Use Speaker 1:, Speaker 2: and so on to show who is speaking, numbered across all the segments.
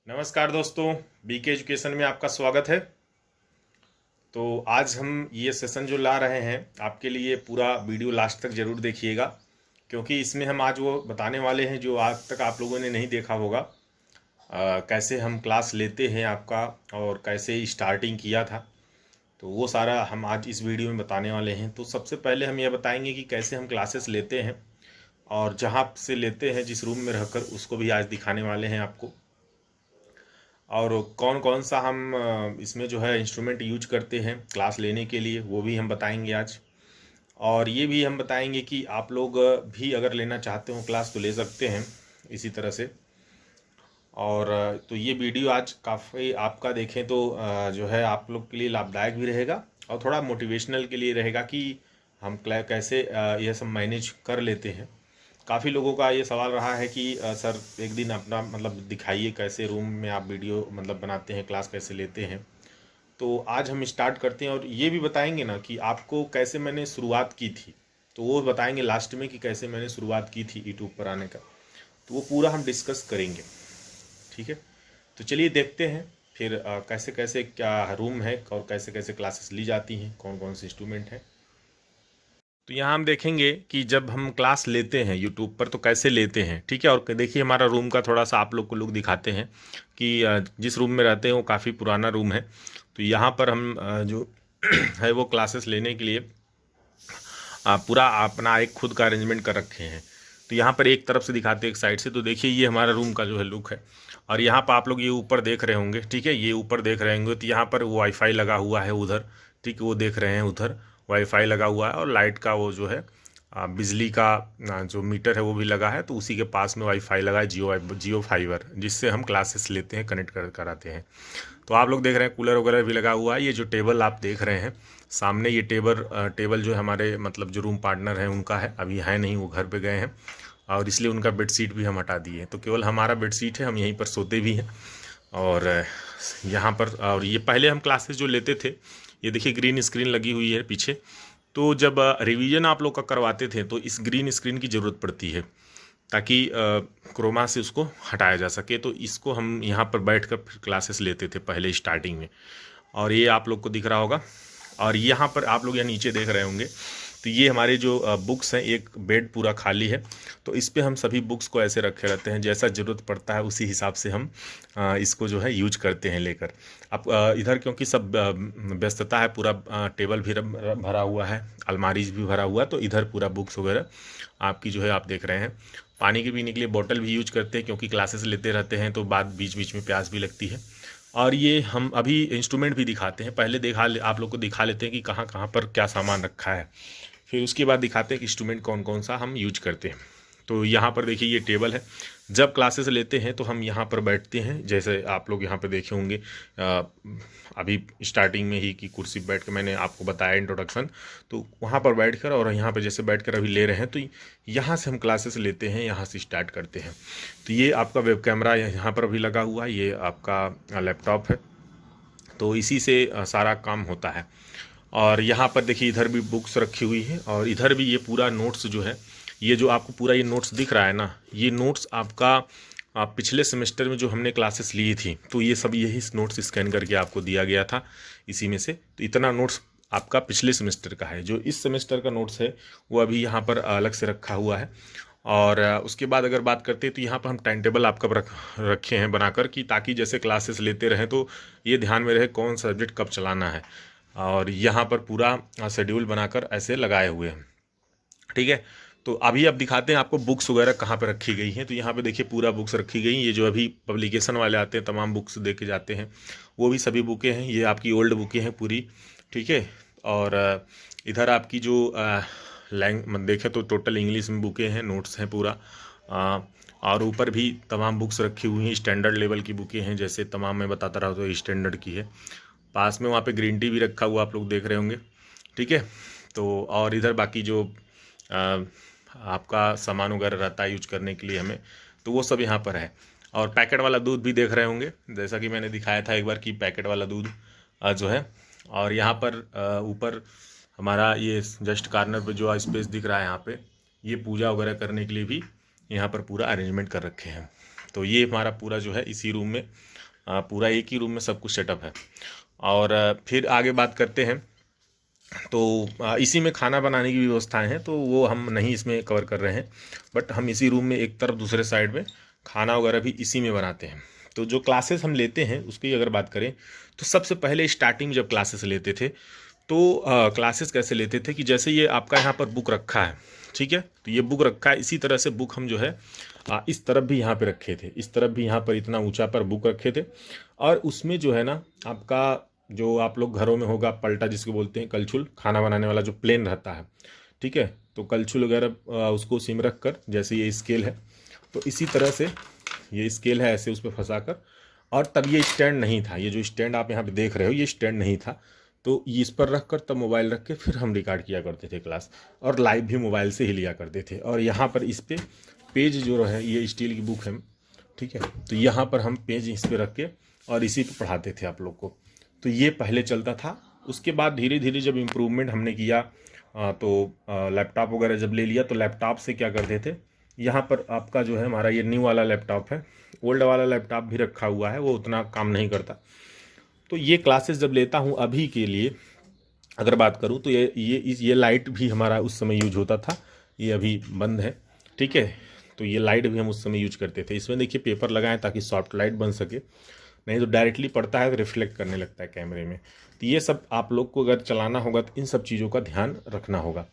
Speaker 1: नमस्कार दोस्तों, BK education में आपका स्वागत है। तो आज हम ये सेशन जो ला रहे हैं आपके लिए, पूरा वीडियो लास्ट तक ज़रूर देखिएगा, क्योंकि इसमें हम आज वो बताने वाले हैं जो आज तक आप लोगों ने नहीं देखा होगा। कैसे हम क्लास लेते हैं आपका, और कैसे स्टार्टिंग किया था, तो वो सारा हम आज इस वीडियो में बताने वाले हैं। तो सबसे पहले हम ये बताएंगे कि कैसे हम क्लासेस लेते हैं, और जहाँ से लेते हैं जिस रूम में रहकर, उसको भी आज दिखाने वाले हैं आपको। और कौन कौन सा हम इसमें जो है इंस्ट्रूमेंट यूज करते हैं क्लास लेने के लिए, वो भी हम बताएंगे आज। और ये भी हम बताएंगे कि आप लोग भी अगर लेना चाहते हो क्लास तो ले सकते हैं इसी तरह से। और तो ये वीडियो आज काफ़ी आपका देखें तो जो है आप लोग के लिए लाभदायक भी रहेगा, और थोड़ा मोटिवेशनल के लिए रहेगा कि हम कैसे यह सब मैनेज कर लेते हैं। काफ़ी लोगों का ये सवाल रहा है कि सर एक दिन अपना मतलब दिखाइए कैसे रूम में आप वीडियो मतलब बनाते हैं, क्लास कैसे लेते हैं। तो आज हम स्टार्ट करते हैं, और ये भी बताएंगे ना कि आपको कैसे मैंने शुरुआत की थी, तो वो बताएंगे लास्ट में कि कैसे मैंने शुरुआत की थी यूट्यूब पर आने का। तो वो पूरा हम डिस्कस करेंगे, ठीक है। तो चलिए देखते हैं फिर कैसे कैसे क्या रूम है, और कैसे कैसे क्लासेस ली जाती हैं, कौन कौन से इंस्ट्रूमेंट हैं। तो यहाँ हम देखेंगे कि जब हम क्लास लेते हैं यूट्यूब पर तो कैसे लेते हैं, ठीक है। और देखिए हमारा रूम का थोड़ा सा आप लोग को लुक दिखाते हैं कि जिस रूम में रहते हैं वो काफ़ी पुराना रूम है। तो यहाँ पर हम जो है वो क्लासेस लेने के लिए पूरा अपना एक खुद का अरेंजमेंट कर रखे हैं। तो यहाँ पर एक तरफ से दिखाते हैं, एक साइड से। तो देखिए ये हमारा रूम का जो है लुक है। और यहाँ पर आप लोग ये ऊपर देख रहे होंगे, ठीक है, ये ऊपर देख रहे होंगे। तो यहाँ पर वाईफाई लगा हुआ है उधर, ठीक है, वो देख रहे हैं उधर वाईफाई लगा हुआ है। और लाइट का वो जो है बिजली का जो मीटर है वो भी लगा है। तो उसी के पास में वाईफाई लगा है, जियो फाइबर, जिससे हम क्लासेस लेते हैं, कनेक्ट कराते हैं। तो आप लोग देख रहे हैं कूलर वगैरह भी लगा हुआ है। ये जो टेबल आप देख रहे हैं सामने, ये टेबल जो हमारे मतलब जो रूम पार्टनर हैं उनका है, अभी है नहीं, वो घर पे गए हैं, और इसलिए उनका बेडशीट भी हम हटा दिए। तो केवल हमारा बेडशीट है, हम यहीं पर सोते भी हैं। और यहाँ पर, और ये पहले हम क्लासेस जो लेते थे, ये देखिए ग्रीन स्क्रीन लगी हुई है पीछे। तो जब रिवीजन आप लोग का करवाते थे तो इस ग्रीन स्क्रीन की ज़रूरत पड़ती है, ताकि क्रोमा से उसको हटाया जा सके। तो इसको हम यहाँ पर बैठ कर फिर क्लासेस लेते थे पहले स्टार्टिंग में। और ये आप लोग को दिख रहा होगा। और यहाँ पर आप लोग यहाँ नीचे देख रहे होंगे, तो ये हमारे जो बुक्स हैं, एक बेड पूरा खाली है। तो इस पे हम सभी बुक्स को ऐसे रखे रहते हैं, जैसा ज़रूरत पड़ता है उसी हिसाब से हम इसको जो है यूज करते हैं लेकर। अब इधर क्योंकि सब व्यस्तता है, पूरा टेबल भी भरा हुआ है, अलमारीज भी भरा हुआ है, तो इधर पूरा बुक्स वगैरह आपकी जो है आप देख रहे हैं। पानी के पीने के लिए बोतल भी यूज करते हैं, क्योंकि क्लासेस लेते रहते हैं तो बाद बीच बीच में प्यास भी लगती है। और ये हम अभी इंस्ट्रूमेंट भी दिखाते हैं, पहले आप लोग को दिखा लेते हैं कि कहाँ कहाँ पर क्या सामान रखा है, फिर उसके बाद दिखाते हैं कि इंस्ट्रूमेंट कौन कौन सा हम यूज करते हैं। तो यहाँ पर देखिए ये टेबल है। जब क्लासेस लेते हैं तो हम यहाँ पर बैठते हैं, जैसे आप लोग यहाँ पे देखे होंगे अभी स्टार्टिंग में ही कि कुर्सी बैठ कर मैंने आपको बताया इंट्रोडक्शन। तो वहाँ पर बैठकर, और यहाँ पर जैसे बैठकर अभी ले रहे हैं, तो यहाँ से हम क्लासेस लेते हैं, यहाँ से स्टार्ट करते हैं। तो ये आपका वेब कैमरा यहाँ पर अभी लगा हुआ है, ये आपका लैपटॉप है। तो इसी से सारा काम होता है। और यहाँ पर देखिए इधर भी बुक्स रखी हुई है, और इधर भी ये पूरा नोट्स जो है, ये जो आपको पूरा ये नोट्स दिख रहा है ना, ये नोट्स आपका पिछले सेमेस्टर में जो हमने क्लासेस ली थी, तो ये सब यही नोट्स स्कैन करके आपको दिया गया था इसी में से। तो इतना नोट्स आपका पिछले सेमेस्टर का है। जो इस सेमेस्टर का नोट्स है वो अभी यहाँ पर अलग से रखा हुआ है। और उसके बाद अगर बात करते हैं तो यहाँ पर हम टाइम टेबल आपका रखे हैं बनाकर, कि ताकि जैसे क्लासेस लेते रहें तो ये ध्यान में रहे कौन सा सब्जेक्ट कब चलाना है। और यहाँ पर पूरा शेड्यूल बनाकर ऐसे लगाए हुए हैं, ठीक है। तो अभी अब दिखाते हैं आपको बुक्स वगैरह कहाँ पे रखी गई हैं। तो यहाँ पे देखिए पूरा बुक्स रखी गई। ये जो अभी पब्लिकेशन वाले आते हैं, तमाम बुक्स दे के जाते हैं, वो भी सभी बुकें हैं। ये आपकी ओल्ड बुकें हैं पूरी, ठीक है। और इधर आपकी जो देखें तो टोटल इंग्लिश में बुकें हैं, नोट्स हैं पूरा। और ऊपर भी तमाम बुक्स रखी हुई हैं, स्टैंडर्ड लेवल की बुकें हैं, जैसे तमाम मैं बताता रहा तो स्टैंडर्ड की है। पास में वहाँ पे ग्रीन टी भी रखा हुआ आप लोग देख रहे होंगे, ठीक है। तो और इधर बाकी जो आपका सामान वगैरह रहता है यूज करने के लिए हमें, तो वो सब यहाँ पर है। और पैकेट वाला दूध भी देख रहे होंगे, जैसा कि मैंने दिखाया था एक बार कि पैकेट वाला दूध जो है। और यहाँ पर ऊपर हमारा ये जस्ट कार्नर पे जो स्पेस दिख रहा है, यहाँ पे ये पूजा वगैरह करने के लिए भी यहाँ पर पूरा अरेंजमेंट कर रखे हैं। तो ये हमारा पूरा जो है इसी रूम में, पूरा एक ही रूम में सब कुछ सेटअप है। और फिर आगे बात करते हैं, तो इसी में खाना बनाने की व्यवस्थाएं हैं, तो वो हम नहीं इसमें कवर कर रहे हैं, बट हम इसी रूम में एक तरफ दूसरे साइड में खाना वगैरह भी इसी में बनाते हैं। तो जो क्लासेस हम लेते हैं उसकी अगर बात करें, तो सबसे पहले स्टार्टिंग जब क्लासेस लेते थे तो क्लासेस कैसे लेते थे कि जैसे ये आपका यहाँ पर बुक रखा है, ठीक है, तो ये बुक रखा है, इसी तरह से बुक हम जो है इस तरफ भी यहाँ पे रखे थे, इस तरफ भी यहाँ पर इतना ऊंचा पर बुक रखे थे। और उसमें जो है ना आपका जो आप लोग घरों में होगा पलटा जिसको बोलते हैं, कलछुल, खाना बनाने वाला जो प्लेन रहता है, ठीक है, तो कलछुल वगैरह उसको उसी में रख कर, जैसे ये स्केल है तो इसी तरह से ये स्केल है ऐसे उस पर फंसा कर, और तब ये स्टैंड नहीं था, ये जो स्टैंड आप यहाँ पे देख रहे हो ये स्टैंड नहीं था, तो इस पर रख कर तब मोबाइल रख के फिर हम रिकॉर्ड किया करते थे क्लास, और लाइव भी मोबाइल से ही लिया करते थे। और यहाँ पर इस पर पेज जो है, ये स्टील की बुक है, ठीक है, तो यहाँ पर हम पेज इस पर रख के और इसी पर पढ़ाते थे आप लोग को। तो ये पहले चलता था। उसके बाद धीरे धीरे जब इम्प्रूवमेंट हमने किया तो लैपटॉप वगैरह जब ले लिया, तो लैपटॉप से क्या करते थे, यहाँ पर आपका जो है हमारा ये न्यू वाला लैपटॉप है, ओल्ड वाला लैपटॉप भी रखा हुआ है, वो उतना काम नहीं करता। तो ये क्लासेस जब लेता हूँ अभी के लिए अगर बात करूँ, तो ये लाइट भी हमारा उस समय यूज होता था, ये अभी बंद है, ठीक है, तो ये लाइट भी हम उस समय यूज करते थे। इसमें देखिए पेपर लगाएं ताकि सॉफ्ट लाइट बन सके, नहीं तो डायरेक्टली पड़ता है तो रिफ्लेक्ट करने लगता है कैमरे में। तो ये सब आप लोग को अगर चलाना होगा तो इन सब चीज़ों का ध्यान रखना होगा।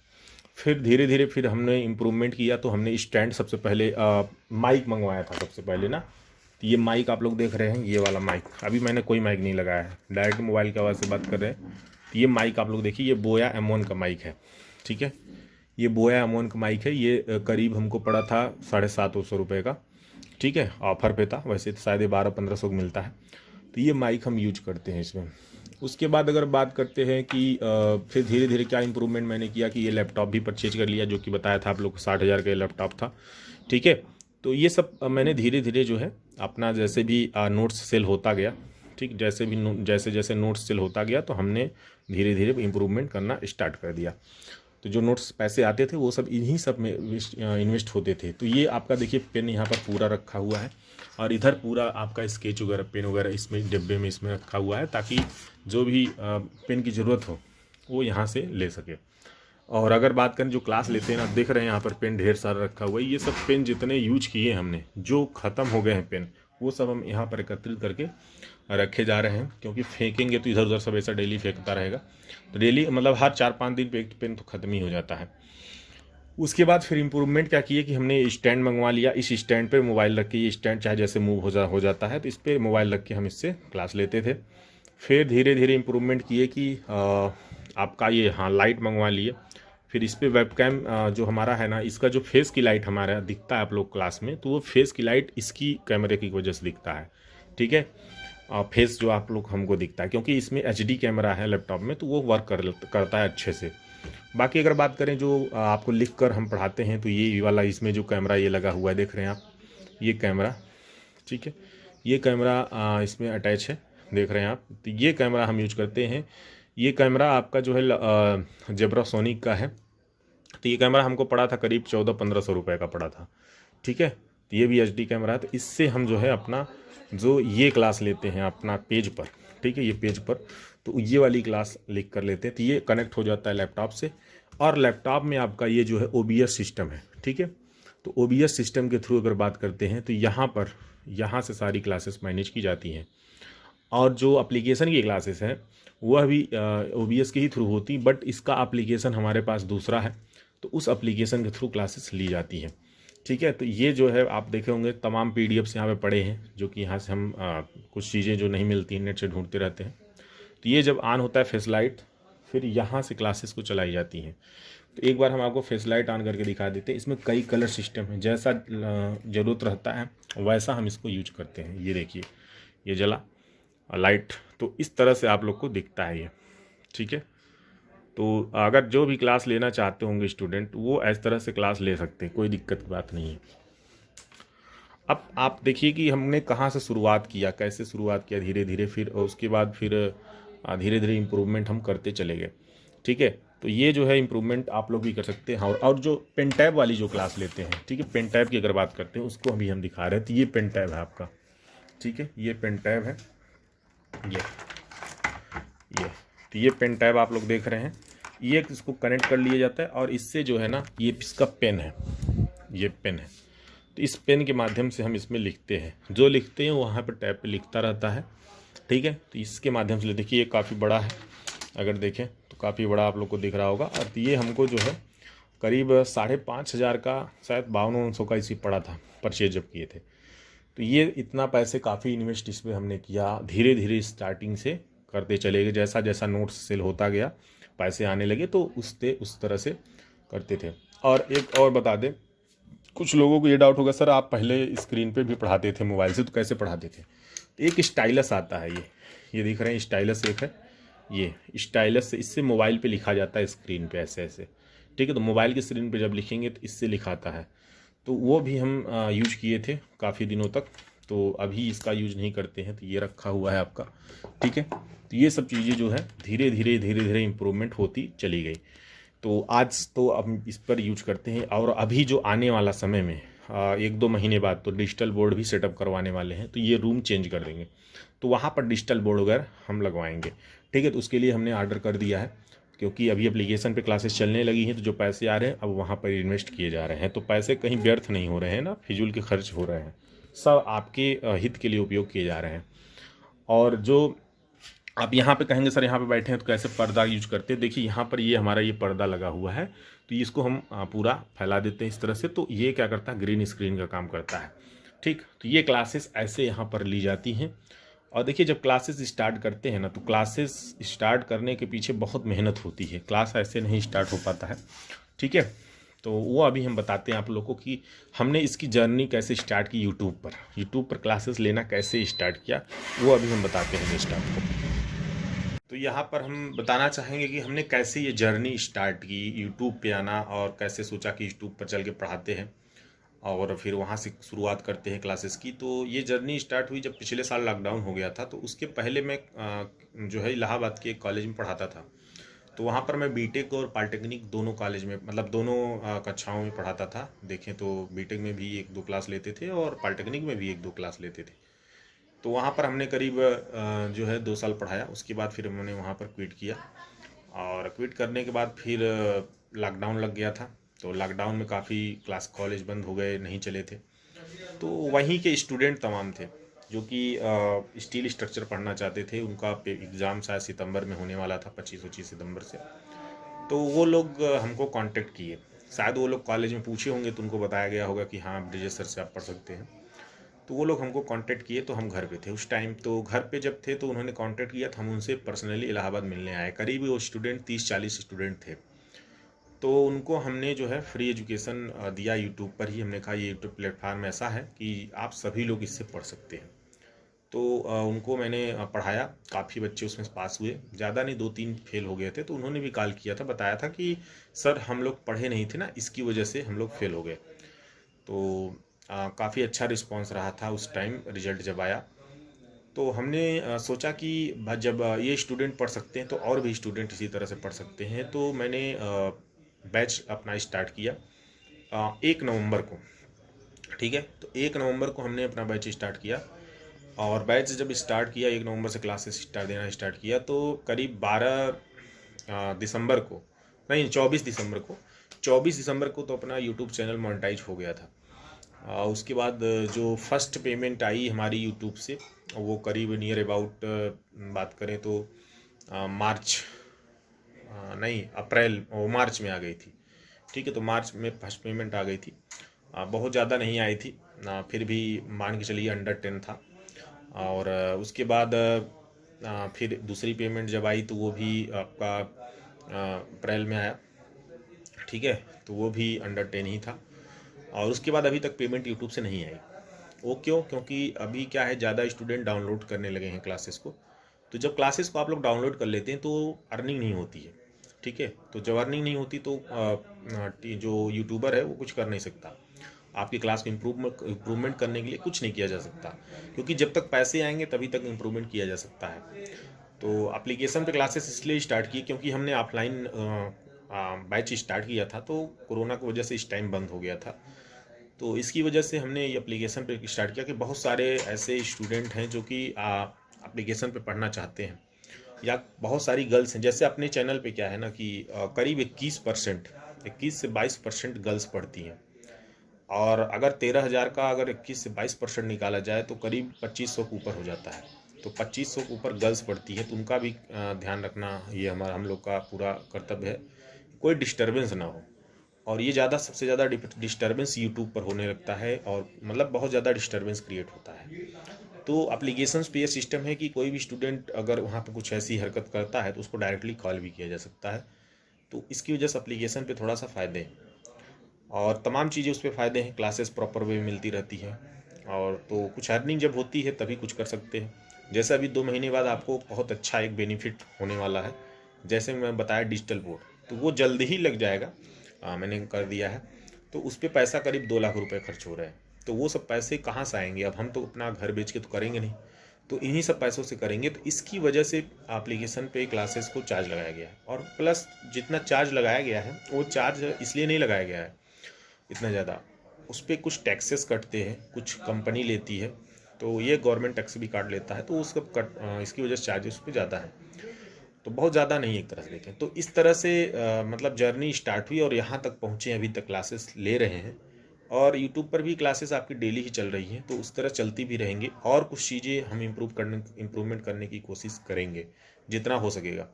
Speaker 1: फिर धीरे धीरे फिर हमने इम्प्रूवमेंट किया, तो हमने स्टैंड सबसे पहले माइक मंगवाया था सबसे पहले ना। तो ये माइक आप लोग देख रहे हैं, ये वाला माइक, अभी मैंने कोई माइक नहीं लगाया है, डायरेक्ट मोबाइल की आवाज़ से बात कर रहे हैं। तो ये माइक आप लोग देखिए, ये बोया M1 का माइक है, ठीक है, ये बोया M1 का माइक है। ये करीब हमको पड़ा था 750 रुपये का, ठीक है, ऑफर पे था, वैसे तो शायद 1200-1500 का मिलता है। तो ये माइक हम यूज करते हैं इसमें। उसके बाद अगर बात करते हैं कि फिर धीरे धीरे क्या इंप्रूवमेंट मैंने किया कि ये लैपटॉप भी परचेज कर लिया, जो कि बताया था आप लोग को 60,000 का लैपटॉप था, ठीक है। तो ये सब मैंने धीरे धीरे जो है अपना जैसे भी नोट्स सेल होता गया, ठीक, जैसे जैसे नोट्स सेल होता गया तो हमने धीरे धीरे इम्प्रूवमेंट करना स्टार्ट कर दिया। तो जो नोट्स पैसे आते थे वो सब इन्हीं सब में इन्वेस्ट होते थे। तो ये आपका देखिए पेन यहाँ पर पूरा रखा हुआ है, और इधर पूरा आपका स्केच वगैरह पेन वगैरह इसमें डिब्बे में इसमें रखा हुआ है, ताकि जो भी पेन की ज़रूरत हो वो यहाँ से ले सके। और अगर बात करें जो क्लास लेते हैं ना, देख रहे हैं यहाँ पर पेन ढेर सारा रखा हुआ है। ये सब पेन जितने यूज किए हमने, जो ख़त्म हो गए हैं पेन, वो सब हम यहाँ पर एकत्रित करके रखे जा रहे हैं, क्योंकि फेंकेंगे तो इधर उधर सब ऐसा डेली फेंकता रहेगा, तो डेली मतलब हर 4-5 दिन पे एक पेन तो ख़त्म ही हो जाता है। उसके बाद फिर इम्प्रूवमेंट क्या किए कि हमने स्टैंड मंगवा लिया, इस स्टैंड पे मोबाइल रख के, ये स्टैंड चाहे जैसे मूव हो जाता है, तो इस पर मोबाइल रख के हम इससे क्लास लेते थे। फिर धीरे धीरे इम्प्रूवमेंट किए कि आपका ये लाइट मंगवा लिए। फिर इस पर वेबकैम जो हमारा है ना, इसका जो फेस की लाइट हमारा दिखता है आप लोग क्लास में, तो वो फेस की लाइट इसकी कैमरे की वजह से दिखता है, ठीक है, फेस जो आप लोग हमको दिखता है, क्योंकि इसमें HD कैमरा है लैपटॉप में, तो वो वर्क करता है अच्छे से। बाकी अगर बात करें जो आपको लिख कर हम पढ़ाते हैं, तो ये वाला इसमें जो कैमरा ये लगा हुआ है, देख रहे हैं आप, ये कैमरा, ठीक है, ये कैमरा इसमें अटैच है, देख रहे हैं आप। तो ये कैमरा हम यूज करते हैं। ये कैमरा आपका जो है जेब्रासोनिक का है। तो ये कैमरा हमको पड़ा था करीब 1400-1500 रुपये का पड़ा था, ठीक है। तो ये भी HD कैमरा है। तो इससे हम जो है अपना जो ये क्लास लेते हैं अपना पेज पर, ठीक है, ये पेज पर, तो ये वाली क्लास लिख कर लेते हैं। तो ये कनेक्ट हो जाता है लैपटॉप से, और लैपटॉप में आपका ये जो है OBS सिस्टम है, ठीक है। तो OBS सिस्टम के थ्रू अगर बात करते हैं तो यहाँ से सारी क्लासेस मैनेज की जाती हैं। और जो एप्लीकेशन की क्लासेस हैं वह भी OBS के ही थ्रू होती, बट इसका एप्लीकेशन हमारे पास दूसरा है, तो उस एप्लीकेशन के थ्रू क्लासेस ली जाती हैं, ठीक है। तो ये जो है आप देखे होंगे तमाम PDFs यहाँ पे पड़े हैं, जो कि यहाँ से हम कुछ चीज़ें जो नहीं मिलती नेट से ढूंढते रहते हैं। तो ये जब ऑन होता है फेस लाइट, फिर यहाँ से क्लासेस को चलाई जाती हैं। तो एक बार हम आपको फेस लाइट ऑन करके दिखा देते हैं। इसमें कई कलर सिस्टम है, जैसा ज़रूरत रहता है वैसा हम इसको यूज करते हैं। ये देखिए, ये जला लाइट, तो इस तरह से आप लोग को दिखता है ये, ठीक है। तो अगर जो भी क्लास लेना चाहते होंगे स्टूडेंट, वो इस तरह से क्लास ले सकते हैं, कोई दिक्कत की बात नहीं है। अब आप देखिए कि हमने कहाँ से शुरुआत किया, कैसे शुरुआत किया, धीरे धीरे, फिर उसके बाद फिर धीरे धीरे इम्प्रूवमेंट हम करते चले गए, ठीक है। तो ये जो है इम्प्रूवमेंट आप लोग भी कर सकते हैं। और जो पेन टैब वाली जो क्लास लेते हैं, ठीक है, पेन टैब की अगर बात करते हैं उसको अभी हम दिखा रहे हैं। तो ये पेन टैब है आपका, ठीक है, ये पेन टैब है, ये तो ये पेन टैब आप लोग देख रहे हैं। ये इसको कनेक्ट कर लिया जाता है और इससे जो है ना, ये इसका पेन है, ये पेन है। तो इस पेन के माध्यम से हम इसमें लिखते हैं, जो लिखते हैं वहाँ पर टैब पे लिखता रहता है, ठीक है। तो इसके माध्यम से देखिए, ये काफ़ी बड़ा है, अगर देखें तो काफ़ी बड़ा आप लोग को दिख रहा होगा। और ये हमको जो है करीब 5,500 का, शायद 5200 का इसी पड़ा था परचेज जब किए थे। तो ये इतना पैसे काफ़ी इन्वेस्ट इसमें हमने किया, धीरे धीरे स्टार्टिंग से करते चले गए, जैसा जैसा नोट्स सेल होता गया पैसे आने लगे तो उस तरह से करते थे। और एक और बता दें, कुछ लोगों को ये डाउट होगा, सर आप पहले स्क्रीन पे भी पढ़ाते थे मोबाइल से, तो कैसे पढ़ाते थे? तो एक स्टाइलस आता है, ये दिख रहे हैं स्टाइलस, एक है ये स्टाइलस से, इससे मोबाइल पे लिखा जाता है स्क्रीन पे ऐसे ऐसे, ठीक है। तो मोबाइल की स्क्रीन पे जब लिखेंगे तो इससे लिखाता है, तो वो भी हम यूज किए थे काफ़ी दिनों तक। तो अभी इसका यूज नहीं करते हैं, तो ये रखा हुआ है आपका, ठीक है। तो ये सब चीज़ें जो है धीरे धीरे इम्प्रूवमेंट होती चली गई। तो आज तो अब इस पर यूज करते हैं। और अभी जो आने वाला समय में 1-2 महीने बाद तो डिजिटल बोर्ड भी सेटअप करवाने वाले हैं, तो ये रूम चेंज कर देंगे, तो वहाँ पर डिजिटल बोर्ड वगैरह हम लगवाएंगे, ठीक है। तो उसके लिए हमने ऑर्डर कर दिया है, क्योंकि अभी एप्लीकेशन पे क्लासेस चलने लगी हैं, तो जो पैसे आ रहे हैं अब वहाँ पर इन्वेस्ट किए जा रहे हैं, तो पैसे कहीं व्यर्थ नहीं हो रहे हैं ना, फिजूल के खर्च हो रहे हैं, सब आपके हित के लिए उपयोग किए जा रहे हैं। और जो आप यहाँ पे कहेंगे सर यहाँ पे बैठे हैं तो कैसे पर्दा यूज करते हैं, देखिए यहाँ पर ये हमारा ये पर्दा लगा हुआ है, तो इसको हम पूरा फैला देते हैं इस तरह से, तो ये क्या करता है, ग्रीन स्क्रीन का काम करता है, ठीक। तो ये क्लासेस ऐसे यहाँ पर ली जाती हैं। और देखिए, जब क्लासेस स्टार्ट करते हैं ना, तो क्लासेस स्टार्ट करने के पीछे बहुत मेहनत होती है, क्लास ऐसे नहीं स्टार्ट हो पाता है, ठीक है। तो वो अभी हम बताते हैं आप लोगों को कि हमने इसकी जर्नी कैसे स्टार्ट की, यूट्यूब पर क्लासेस लेना कैसे स्टार्ट किया, वो अभी हम बताते हैं नेक्स्ट आपको। तो यहाँ पर हम बताना चाहेंगे कि हमने कैसे ये जर्नी स्टार्ट की यूट्यूब पे आना, और कैसे सोचा कि यूट्यूब पर चल के पढ़ाते हैं और फिर वहाँ से शुरुआत करते हैं क्लासेस की। तो ये जर्नी स्टार्ट हुई जब पिछले साल लॉकडाउन हो गया था, तो उसके पहले मैं जो है इलाहाबाद के एक कॉलेज में पढ़ाता था। तो वहाँ पर मैं बीटेक और पॉलिटेक्निक दोनों कॉलेज में, मतलब दोनों कक्षाओं में पढ़ाता था। देखें तो बीटेक में भी 1-2 क्लास लेते थे और पॉलिटेक्निक में भी 1-2 क्लास लेते थे। तो वहाँ पर हमने करीब जो है 2 साल पढ़ाया। उसके बाद फिर हमने वहाँ पर क्विट किया, और क्विट करने के बाद फिर लॉकडाउन लग गया था। तो लॉकडाउन में काफ़ी क्लास कॉलेज बंद हो गए, नहीं चले थे। तो वहीं के स्टूडेंट तमाम थे जो कि स्टील स्ट्रक्चर पढ़ना चाहते थे, उनका एग्ज़ाम शायद सितंबर में होने वाला था, 25 सितंबर से। तो वो लोग हमको कांटेक्ट किए, शायद वो लोग कॉलेज में पूछे होंगे तो उनको बताया गया होगा कि हाँ ब्रिजेश सर से आप पढ़ सकते हैं। तो वो लोग हमको कांटेक्ट किए, तो हम घर पे थे उस टाइम। तो घर पे जब थे तो उन्होंने कांटेक्ट किया, तो हम उनसे पर्सनली इलाहाबाद मिलने आए। करीब वो स्टूडेंट 30-40 स्टूडेंट थे। तो उनको हमने जो है फ्री एजुकेशन दिया यूट्यूब पर ही। हमने कहा ये यूट्यूब प्लेटफार्म ऐसा है कि आप सभी लोग इससे पढ़ सकते हैं। तो उनको मैंने पढ़ाया, काफ़ी बच्चे उसमें पास हुए, ज़्यादा नहीं, 2-3 फेल हो गए थे। तो उन्होंने भी कॉल किया था, बताया था कि सर हम लोग पढ़े नहीं थे ना, इसकी वजह से हम लोग फेल हो गए। तो काफ़ी अच्छा रिस्पांस रहा था उस टाइम, रिजल्ट जब आया। तो हमने सोचा कि जब ये स्टूडेंट पढ़ सकते हैं तो और भी स्टूडेंट इसी तरह से पढ़ सकते हैं। तो मैंने बैच अपना स्टार्ट किया 1 नवंबर को, ठीक है। तो 1 नवंबर को हमने अपना बैच स्टार्ट किया, और बैच जब स्टार्ट किया 1 नवंबर से क्लासेस स्टार्ट किया, तो करीब 12 दिसंबर को, नहीं 24 दिसंबर को तो अपना यूट्यूब चैनल मोनेटाइज हो गया था। उसके बाद जो फर्स्ट पेमेंट आई हमारी यूट्यूब से, वो करीब नियर अबाउट बात करें तो मार्च, नहीं अप्रैल और मार्च में आ गई थी, ठीक है। तो मार्च में फर्स्ट पेमेंट आ गई थी, बहुत ज़्यादा नहीं आई थी, फिर भी मान के चलिए अंडर 10 था। और उसके बाद फिर दूसरी पेमेंट जब आई तो वो भी आपका अप्रैल में आया, ठीक है। तो वो भी अंडर 10 ही था। और उसके बाद अभी तक पेमेंट यूट्यूब से नहीं आई। वो क्यों? क्योंकि अभी क्या है, ज़्यादा स्टूडेंट डाउनलोड करने लगे हैं क्लासेस को। तो जब क्लासेस को आप लोग डाउनलोड कर लेते हैं तो अर्निंग नहीं होती है, ठीक है। तो जब अर्निंग नहीं होती तो जो यूट्यूबर है वो कुछ कर नहीं सकता। आपकी क्लास को इम्प्रूवमेंट करने के लिए कुछ नहीं किया जा सकता, क्योंकि जब तक पैसे आएंगे तभी तक इम्प्रूवमेंट किया जा सकता है। तो एप्लीकेशन पे क्लासेस इसलिए स्टार्ट की क्योंकि हमने ऑफलाइन बैच स्टार्ट किया था, तो कोरोना की वजह से इस टाइम बंद हो गया था। तो इसकी वजह से हमने ये एप्लीकेशन पे स्टार्ट किया कि बहुत सारे ऐसे स्टूडेंट हैं जो कि एप्लीकेशन पे पढ़ना चाहते हैं, या बहुत सारी गर्ल्स हैं। जैसे अपने चैनल पे क्या है ना कि करीब 21 से 22% गर्ल्स पढ़ती हैं, और अगर 13,000 का अगर 21 से 22% निकाला जाए तो करीब 2500 के ऊपर हो जाता है। तो 2500 के ऊपर गर्ल्स पढ़ती है, तो उनका भी ध्यान रखना ये हम लोग का पूरा कर्तव्य है, कोई डिस्टर्बेंस ना हो। और ये सबसे ज़्यादा डिस्टर्बेंस यूट्यूब पर होने लगता है, और मतलब बहुत ज़्यादा डिस्टर्बेंस क्रिएट होता है। तो एप्लीकेशंस पे ये सिस्टम है कि कोई भी स्टूडेंट अगर वहाँ पे कुछ ऐसी हरकत करता है तो उसको डायरेक्टली कॉल भी किया जा सकता है। तो इसकी वजह से एप्लीकेशन पे थोड़ा सा फ़ायदे हैं, और तमाम चीज़ें उस पर फ़ायदे हैं। क्लासेस प्रॉपर वे में मिलती रहती हैं, और तो कुछ अर्निंग जब होती है तभी कुछ कर सकते हैं। जैसे अभी 2 महीने बाद आपको बहुत अच्छा एक बेनिफिट होने वाला है, जैसे मैं बताया डिजिटल बोर्ड, तो वो जल्द ही लग जाएगा। मैंने कर दिया है, तो उस पर पैसा करीब 2 लाख रुपए खर्च हो रहा है। तो वो सब पैसे कहाँ से आएंगे? अब हम तो अपना घर बेच के तो करेंगे नहीं, तो इन्हीं सब पैसों से करेंगे। तो इसकी वजह से एप्लीकेशन पे क्लासेस को चार्ज लगाया गया है, और प्लस जितना चार्ज लगाया गया है वो चार्ज इसलिए नहीं लगाया गया है इतना ज़्यादा, उस पर कुछ टैक्सेस कटते हैं, कुछ कंपनी लेती है, तो ये गवर्नमेंट टैक्स भी काट लेता है, तो उसका इसकी वजह से चार्जेस उस पर ज़्यादा है। तो बहुत ज़्यादा नहीं, एक तरह से देखें तो इस तरह से मतलब जर्नी स्टार्ट हुई और यहाँ तक पहुँचे, अभी तक क्लासेस ले रहे हैं। और यूट्यूब पर भी क्लासेस आपकी डेली ही चल रही हैं, तो उस तरह चलती भी रहेंगी, और कुछ चीज़ें हम इम्प्रूवमेंट करने की कोशिश करेंगे जितना हो सकेगा।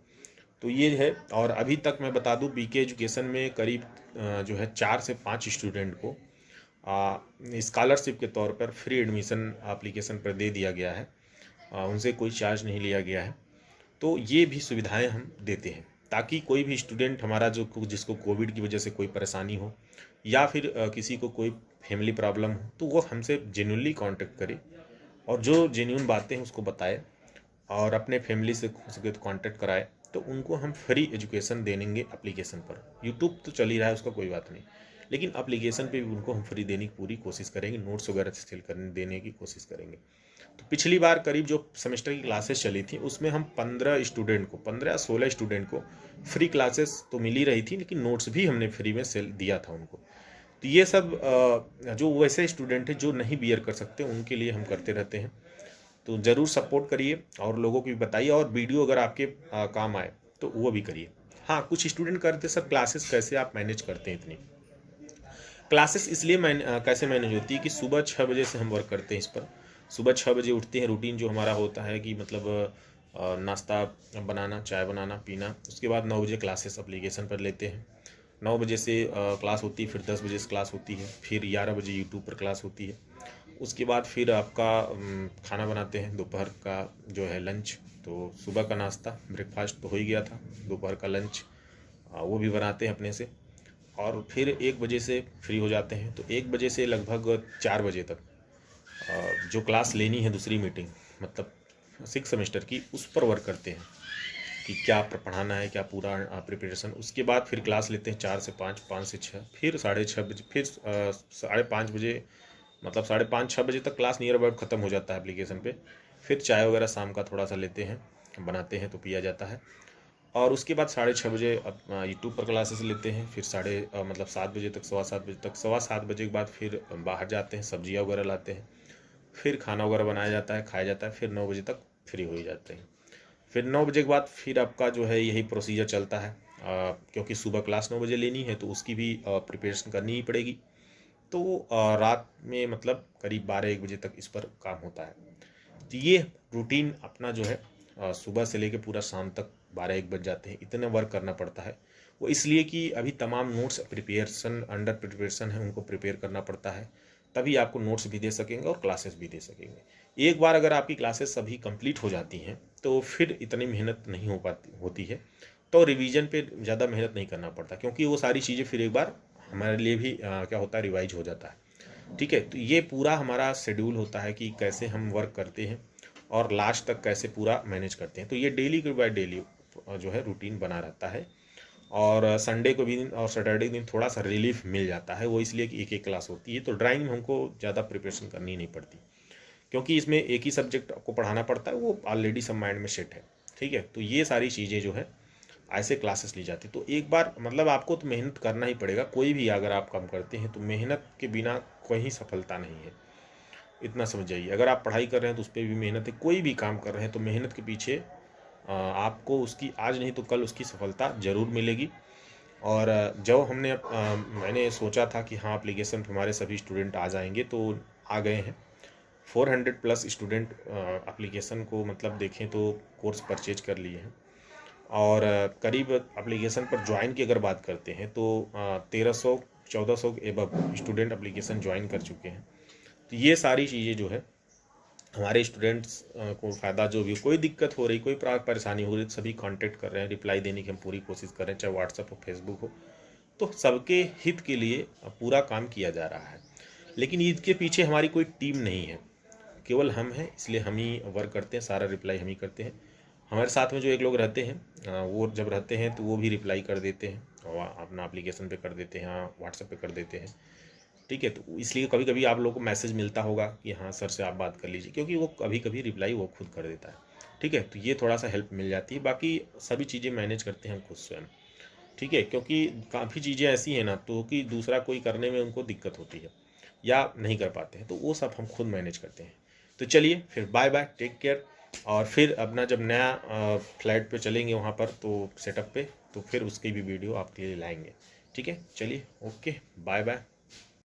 Speaker 1: तो ये है। और अभी तक मैं बता दूं, बीके एजुकेशन में करीब जो है 4 से 5 स्टूडेंट को स्कॉलरशिप के तौर पर फ्री एडमिशन एप्लीकेशन पर दे दिया गया है। उनसे कोई चार्ज नहीं लिया गया है। तो ये भी सुविधाएं हम देते हैं, ताकि कोई भी स्टूडेंट हमारा जिसको कोविड की वजह से कोई परेशानी हो, या फिर किसी को कोई फैमिली प्रॉब्लम हो, तो वो हमसे जेन्युइनली कांटेक्ट करे, और जो जेन्युइन बातें हैं उसको बताए, और अपने फैमिली से हो सके तो कांटेक्ट कराए। तो उनको हम फ्री एजुकेशन देंगे एप्लीकेशन पर। यूट्यूब तो चल ही रहा है, उसका कोई बात नहीं, लेकिन एप्लीकेशन पे भी उनको हम फ्री देने की पूरी कोशिश करेंगे, नोट्स वगैरह सेल करने देने की कोशिश करेंगे। तो पिछली बार करीब जो सेमेस्टर की क्लासेस चली थी उसमें हम 15 या 16 स्टूडेंट को फ्री क्लासेस तो मिल ही रही थी, लेकिन नोट्स भी हमने फ्री में सेल दिया था उनको। तो ये सब जो वैसे स्टूडेंट हैं जो नहीं बियर कर सकते, उनके लिए हम करते रहते हैं। तो ज़रूर सपोर्ट करिए, और लोगों को भी बताइए, और वीडियो अगर आपके काम आए तो वो भी करिए। हाँ, कुछ स्टूडेंट करते सर क्लासेस कैसे आप मैनेज करते हैं इतनी क्लासेस? इसलिए कैसे मैनेज होती है कि सुबह 6 बजे से हम वर्क करते हैं इस पर। सुबह 6 बजे उठते हैं, रूटीन जो हमारा होता है कि मतलब नाश्ता बनाना, चाय बनाना पीना, उसके बाद 9 बजे क्लासेस एप्लीकेशन पर लेते हैं। 9 बजे से क्लास होती है, फिर 10 बजे से क्लास होती है, फिर 11 बजे यूट्यूब पर क्लास होती है। उसके बाद फिर आपका खाना बनाते हैं, दोपहर का जो है लंच। तो सुबह का नाश्ता ब्रेकफास्ट तो हो ही गया था, दोपहर का लंच वो भी बनाते हैं अपने से। और फिर 1 बजे से फ्री हो जाते हैं, तो 1 बजे से लगभग 4 बजे तक जो क्लास लेनी है, दूसरी मीटिंग मतलब 6 सेमेस्टर की, उस पर वर्क करते हैं कि क्या पढ़ाना है, क्या पूरा प्रिपरेशन। उसके बाद फिर क्लास लेते हैं 4 से 5, 5 से 6, फिर 6:30 बजे, फिर 5:30 बजे, मतलब 5:30-6 बजे तक क्लास नियर अबाउट ख़त्म हो जाता है एप्लीकेशन पे। फिर चाय वगैरह शाम का थोड़ा सा लेते हैं, बनाते हैं तो पिया जाता है। और उसके बाद 6:30 बजे यूट्यूब पर क्लासेस लेते हैं, फिर मतलब 7 बजे तक, 7:15 बजे तक, 7:15 बजे के बाद फिर बाहर जाते हैं, सब्जियां वगैरह लाते हैं, फिर खाना वगैरह बनाया जाता है, खाया जाता है, फिर 9 बजे तक फ्री हो ही जाते हैं। फिर 9 बजे के बाद फिर आपका जो है यही प्रोसीजर चलता है, क्योंकि सुबह क्लास 9 बजे लेनी है तो उसकी भी प्रिपरेशन करनी ही पड़ेगी। तो रात में मतलब करीब 12-1 बजे तक इस पर काम होता है। तो ये रूटीन अपना जो है सुबह से लेकर पूरा शाम तक 12-1 बज जाते हैं, इतना वर्क करना पड़ता है। वो इसलिए कि अभी तमाम नोट्स प्रिपरेशन अंडर प्रिपरेशन है, उनको प्रिपेयर करना पड़ता है, तभी आपको नोट्स भी दे सकेंगे और क्लासेस भी दे सकेंगे। एक बार अगर आपकी क्लासेस सभी कंप्लीट हो जाती हैं तो फिर इतनी मेहनत नहीं होती है, तो रिवीजन पे ज़्यादा मेहनत नहीं करना पड़ता, क्योंकि वो सारी चीज़ें फिर एक बार हमारे लिए भी क्या होता है, रिवाइज हो जाता है। ठीक है, तो ये पूरा हमारा शेड्यूल होता है कि कैसे हम वर्क करते हैं और लास्ट तक कैसे पूरा मैनेज करते हैं। तो ये डेली के बाय डेली जो है रूटीन बना रहता है। और संडे को भी दिन और सैटरडे के दिन थोड़ा सा रिलीफ मिल जाता है, वो इसलिए कि एक एक क्लास होती है, तो ड्राइंग में हमको ज़्यादा प्रिपरेशन करनी नहीं पड़ती, क्योंकि इसमें एक ही सब्जेक्ट आपको पढ़ाना पड़ता है, वो ऑलरेडी सब माइंड में सेट है। ठीक है, तो ये सारी चीज़ें जो है ऐसे क्लासेस ली जाती। तो एक बार मतलब आपको तो मेहनत करना ही पड़ेगा, कोई भी अगर आप काम करते हैं तो मेहनत के बिना कोई सफलता नहीं है, इतना समझ जाइए। अगर आप पढ़ाई कर रहे हैं तो उस पर भी मेहनत है, कोई भी काम कर रहे हैं तो मेहनत के पीछे आपको उसकी आज नहीं तो कल उसकी सफलता ज़रूर मिलेगी। और जब मैंने सोचा था कि हाँ एप्लीकेशन पे हमारे सभी स्टूडेंट आ जाएंगे, तो आ गए हैं 400 प्लस स्टूडेंट एप्लीकेशन को मतलब देखें तो कोर्स परचेज कर लिए हैं। और करीब एप्लीकेशन पर ज्वाइन की अगर बात करते हैं तो 1300-1400 के एबव स्टूडेंट एप्लीकेशन ज्वाइन कर चुके हैं। तो ये सारी चीज़ें जो है हमारे स्टूडेंट्स को फ़ायदा, जो भी कोई दिक्कत हो रही, कोई परेशानी हो रही, सभी कांटेक्ट कर रहे हैं, रिप्लाई देने की हम पूरी कोशिश कर रहे हैं, चाहे व्हाट्सएप हो फेसबुक हो। तो सबके हित के लिए पूरा काम किया जा रहा है। लेकिन इसके पीछे हमारी कोई टीम नहीं है, केवल हम हैं, इसलिए हम ही वर्क करते हैं, सारा रिप्लाई हम ही करते हैं। हमारे साथ में जो एक लोग रहते हैं वो जब रहते हैं तो वो भी रिप्लाई कर देते हैं और अपना एप्लीकेशन पे कर देते हैं, हाँ व्हाट्सएप पे कर देते हैं। ठीक है, तो इसलिए कभी कभी आप लोगों को मैसेज मिलता होगा कि हाँ सर से आप बात कर लीजिए, क्योंकि वो कभी कभी रिप्लाई वो खुद कर देता है। ठीक है, तो ये थोड़ा सा हेल्प मिल जाती है, बाकी सभी चीज़ें मैनेज करते हैं हम खुद स्वयं। ठीक है, क्योंकि काफ़ी चीज़ें ऐसी हैं ना तो कि दूसरा कोई करने में उनको दिक्कत होती है या नहीं कर पाते हैं, तो वो सब हम खुद मैनेज करते हैं। तो चलिए फिर बाय बाय, टेक केयर। और फिर अपना जब नया फ्लाइट पे चलेंगे वहाँ पर तो सेटअप पे, तो फिर उसकी भी वीडियो आपके लिए लाएंगे। ठीक है, चलिए ओके, बाय बाय।